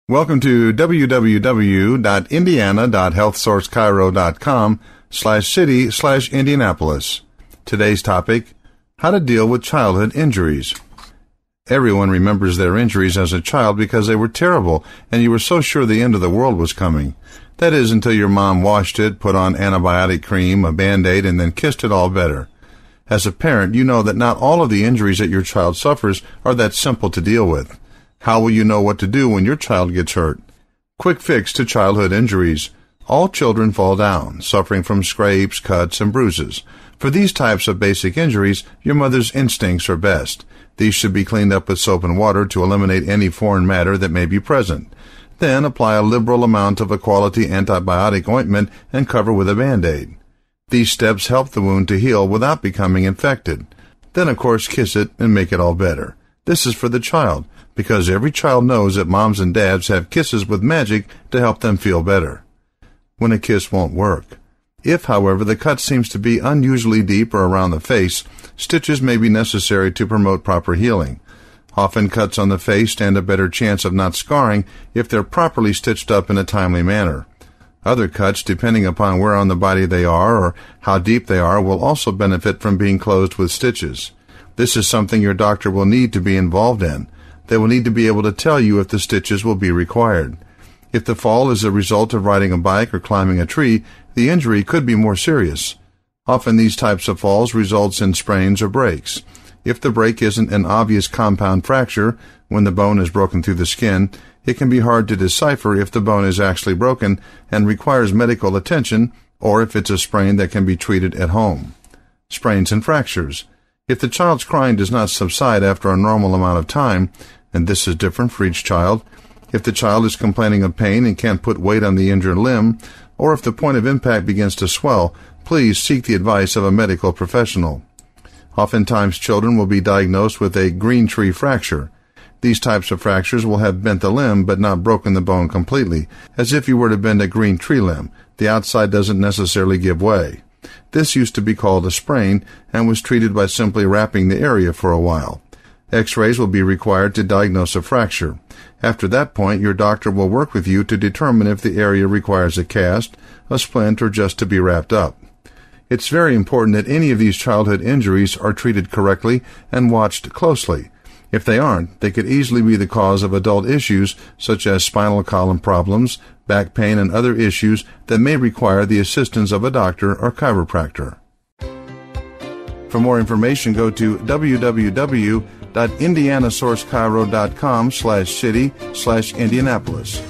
Welcome to www.indiana.healthsourcechiro.com/city/Indianapolis. Today's topic, how to deal with childhood injuries. Everyone remembers their injuries as a child because they were terrible and you were so sure the end of the world was coming. That is, until your mom washed it, put on antibiotic cream, a Band-Aid, and then kissed it all better. As a parent, you know that not all of the injuries that your child suffers are that simple to deal with. How will you know what to do when your child gets hurt? Quick fix to childhood injuries. All children fall down, suffering from scrapes, cuts, and bruises. For these types of basic injuries, your mother's instincts are best. These should be cleaned up with soap and water to eliminate any foreign matter that may be present. Then apply a liberal amount of a quality antibiotic ointment and cover with a Band-Aid. These steps help the wound to heal without becoming infected. Then, of course, kiss it and make it all better. This is for the child, because every child knows that moms and dads have kisses with magic to help them feel better. When a kiss won't work. If, however, the cut seems to be unusually deep or around the face, stitches may be necessary to promote proper healing. Often cuts on the face stand a better chance of not scarring if they're properly stitched up in a timely manner. Other cuts, depending upon where on the body they are or how deep they are, will also benefit from being closed with stitches. This is something your doctor will need to be involved in. They will need to be able to tell you if the stitches will be required. If the fall is a result of riding a bike or climbing a tree, the injury could be more serious. Often these types of falls results in sprains or breaks. If the break isn't an obvious compound fracture, when the bone is broken through the skin, it can be hard to decipher if the bone is actually broken and requires medical attention, or if it's a sprain that can be treated at home. Sprains and fractures. If the child's crying does not subside after a normal amount of time, and this is different for each child, if the child is complaining of pain and can't put weight on the injured limb, or if the point of impact begins to swell, please seek the advice of a medical professional. Oftentimes children will be diagnosed with a green tree fracture. These types of fractures will have bent the limb but not broken the bone completely, as if you were to bend a green tree limb. The outside doesn't necessarily give way. This used to be called a sprain and was treated by simply wrapping the area for a while. X-rays will be required to diagnose a fracture. After that point, your doctor will work with you to determine if the area requires a cast, a splint, or just to be wrapped up. It's very important that any of these childhood injuries are treated correctly and watched closely. If they aren't, they could easily be the cause of adult issues such as spinal column problems, back pain, and other issues that may require the assistance of a doctor or chiropractor. For more information, go to www.indianasourcechiro.com/city/Indianapolis.